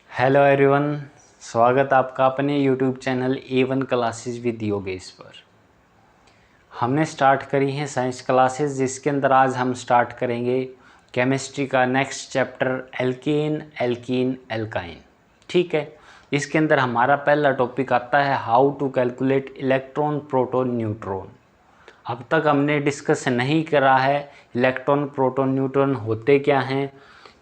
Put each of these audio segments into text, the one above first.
Hello everyone, स्वागत आपका अपने YouTube channel A1 classes with Yogesh पर। हमने स्टार्ट करी हैं साइंस क्लासेस, जिसके अंदर आज हम स्टार्ट करेंगे केमिस्ट्री का next chapter alkane, alkene, alkyne. ठीक है, इसके अंदर हमारा पहला टॉपिक आता है how to calculate electron, proton, neutron. अब तक हमने डिस्कस नहीं करा है इलेक्ट्रॉन, प्रोटॉन, न्यूट्रॉन होते क्या हैं,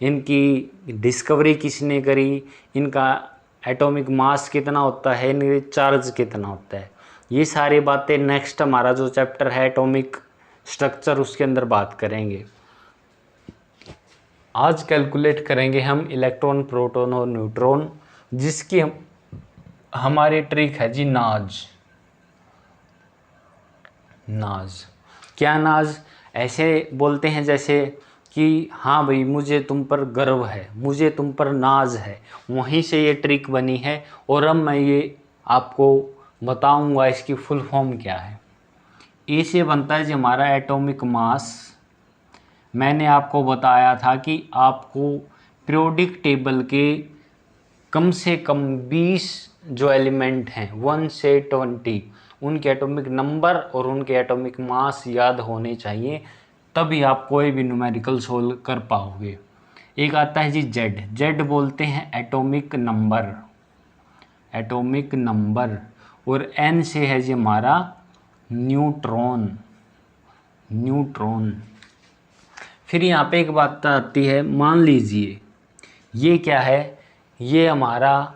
इनकी डिस्कवरी किसने करी, इनका एटॉमिक मास कितना होता है, इनका चार्ज कितना होता है। ये सारी बातें नेक्स्ट हमारा जो चैप्टर है एटॉमिक स्ट्रक्चर, उसके अंदर बात करेंगे। आज कैलकुलेट करेंगे हम इलेक्ट्रॉन, प्रोटॉन और न्यूट्रॉन, जिसकी हमारी ट्रिक है जी नाज। नाज क्या? नाज ऐसे बोलते हैं जैसे कि हाँ भाई, मुझे तुम पर गर्व है, मुझे तुम पर नाज है। वहीं से ये ट्रिक बनी है और अब मैं ये आपको बताऊंगा इसकी फुल फॉर्म क्या है। ए से बनता है जी हमारा एटॉमिक मास। मैंने आपको बताया था कि आपको पीरियोडिक टेबल के कम से कम 20 जो एलिमेंट हैं 1 से 20, उनके एटॉमिक नंबर और उनके एटॉमिक मास याद होने चाहिए, तभी आप कोई भी न्यूमेरिकल सोल्व कर पाओगे। एक आता है जी जेड। जेड बोलते हैं एटॉमिक नंबर, एटॉमिक नंबर। और एन से है जी हमारा न्यूट्रॉन, न्यूट्रॉन। फिर यहाँ पे एक बात आती है, मान लीजिए ये क्या है, ये हमारा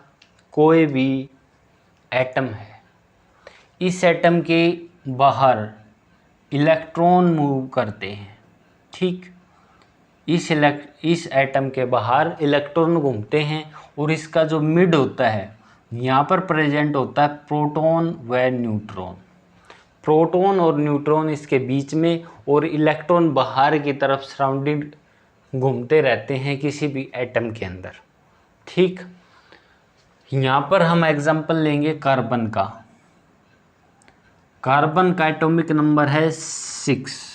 कोई भी एटम है। इस एटम के बाहर इलेक्ट्रॉन मूव करते हैं। ठीक, इस एटम के बाहर इलेक्ट्रॉन घूमते हैं और इसका जो मिड होता है यहाँ पर प्रेजेंट होता है प्रोटॉन व न्यूट्रॉन। प्रोटॉन और न्यूट्रॉन इसके बीच में, और इलेक्ट्रॉन बाहर की तरफ सराउंडिंग घूमते रहते हैं किसी भी एटम के अंदर। ठीक, यहाँ पर हम एग्जांपल लेंगे कार्बन का। कार्बन का एटॉमिक नंबर है 6।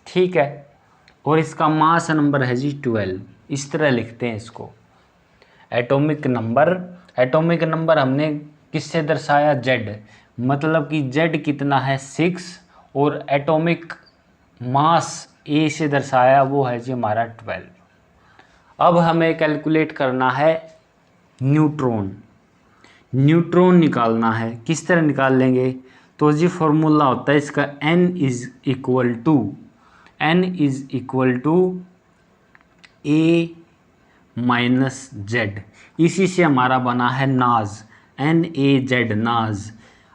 ठीक है, और इसका मास नंबर है जी 12। इस तरह लिखते हैं इसको, एटॉमिक नंबर। एटॉमिक नंबर हमने किससे दर्शाया? जेड। मतलब कि जेड कितना है? 6। और एटॉमिक मास ए से दर्शाया, वो है जी हमारा 12। अब हमें कैलकुलेट करना है न्यूट्रॉन। न्यूट्रॉन निकालना है। किस तरह निकाल लेंगे? तो जी फॉर्मूला होता है इसका, n is equal to A minus Z. इसी से हमारा बना है नाज, NaZ, नाज।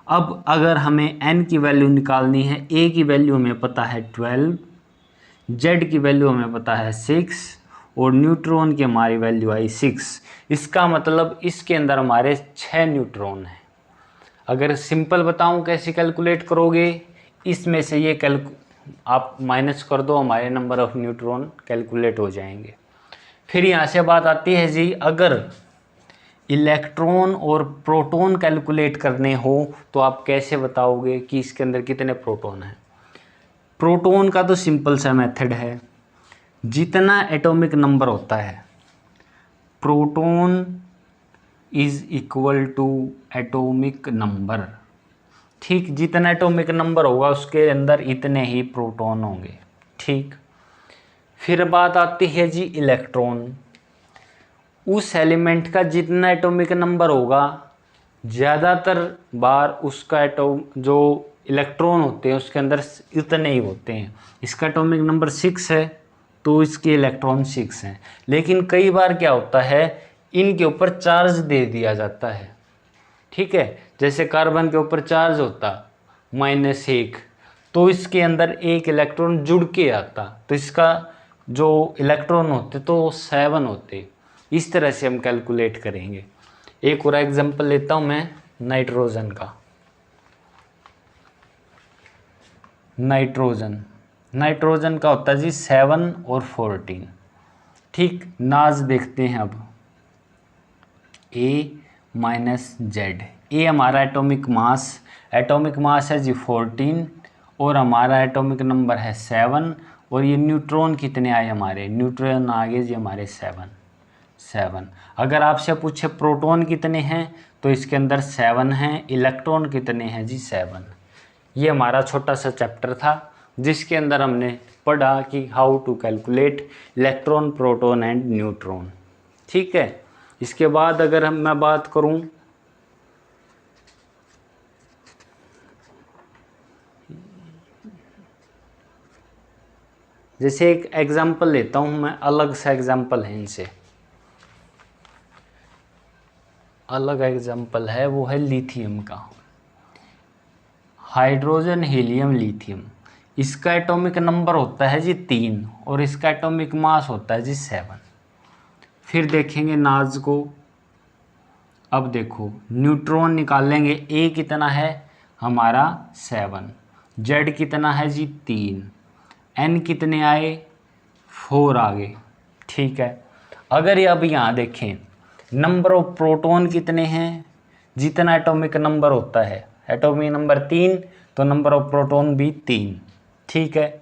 अब अगर हमें n की वैल्यू निकालनी है, a की वैल्यू हमें पता है 12, z की वैल्यू हमें पता है 6, और न्यूट्रॉन की हमारी वैल्यू आई 6। इसका मतलब इसके अंदर हमारे 6 न्यूट्रॉन हैं। अगर सिंपल बताऊं कैसे कैलकुलेट करोगे, इसमें से ये आप माइनस कर दो, हमारे नंबर ऑफ न्यूट्रॉन कैलकुलेट हो जाएंगे। फिर यहाँ से बात आती है जी, अगर इलेक्ट्रॉन और प्रोटॉन कैलकुलेट करने हो तो आप कैसे बताओगे कि इसके अंदर कितने प्रोटॉन हैं? प्रोटॉन का तो सिंपल सा मेथड है, जितना एटॉमिक नंबर होता है proton is equal to atomic number. ठीक, जितना एटॉमिक नंबर होगा उसके अंदर इतने ही प्रोटॉन होंगे। ठीक, फिर बात आती है जी इलेक्ट्रॉन। उस एलिमेंट का जितना एटॉमिक नंबर होगा, ज़्यादातर बार उसका जो इलेक्ट्रॉन होते हैं उसके अंदर इतने ही होते हैं। इसका एटॉमिक नंबर 6 है तो इसके इलेक्ट्रॉन 6 हैं। लेकिन कई बार क्या होता है, इनके ऊपर चार्ज दे दिया जाता है। ठीक है, जैसे कार्बन के ऊपर चार्ज होता -1, तो इसके अंदर एक इलेक्ट्रॉन जुड़ के आता, तो इसका जो इलेक्ट्रॉन होते तो 7 होते। इस तरह से हम कैलकुलेट करेंगे। एक और एग्जांपल लेता हूं मैं नाइट्रोजन का। नाइट्रोजन का होता है जी 7 और 14। ठीक, नाज देखते हैं अब, A माइनस जेड। ए हमारा एटॉमिक मास है जी 14, और हमारा एटॉमिक नंबर है 7, और ये न्यूट्रॉन कितने आए हमारे? न्यूट्रॉन आ गए जी हमारे 7। 7। अगर आपसे पूछे प्रोटॉन कितने हैं तो इसके अंदर 7 हैं, इलेक्ट्रॉन कितने हैं जी 7। ये हमारा छोटा सा चैप्टर था जिसके अंदर हमने पढ़ा कि how to calculate electron, proton and neutron. ठीक है, इसके बाद अगर मैं बात करूं जैसे एक एग्जाम्पल लेता हूं मैं, अलग सा एग्जाम्पल है इनसे, अलग एग्जाम्पल है वो है लिथियम का। हाइड्रोजन, हीलियम, लिथियम, इसका एटॉमिक नंबर होता है जी 3 और इसका एटॉमिक मास होता है जी 7। फिर देखेंगे नाज को। अब देखो न्यूट्रॉन निकालेंगे, ए कितना है हमारा 7, जेड कितना है जी 3, एन कितने आए 4 आ गए। ठीक है, अगर ये अब यहाँ देखें नंबर ऑफ प्रोटॉन कितने हैं, जितना एटॉमिक नंबर होता है, एटॉमिक नंबर 3 तो नंबर ऑफ प्रोटॉन भी 3। ठीक है,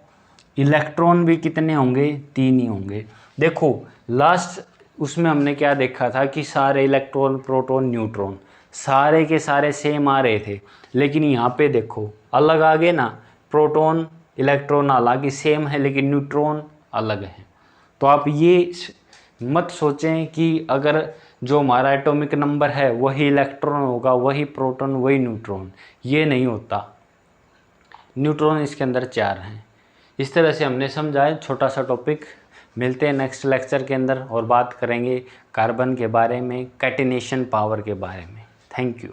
इलेक्ट्रॉन भी कितने होंगे 3 ही होंगे। देखो लास्ट उसमें हमने क्या देखा था कि सारे इलेक्ट्रॉन, प्रोटॉन, न्यूट्रॉन सारे के सारे सेम आ रहे थे, लेकिन यहाँ पे देखो अलग आ गए ना, प्रोटॉन इलेक्ट्रॉन हालांकि सेम है लेकिन न्यूट्रॉन अलग है। तो आप ये मत सोचें कि अगर जो हमारा एटॉमिक नंबर है वही इलेक्ट्रॉन होगा, वही प्रोटॉन, वही न्यूट्रॉन, ये नहीं होता। न्यूट्रॉन इसके अंदर 4 हैं। इस तरह से हमने समझाया छोटा सा टॉपिक। मिलते हैं नेक्स्ट लेक्चर के अंदर और बात करेंगे कार्बन के बारे में, कैटिनेशन पावर के बारे में। Thank you.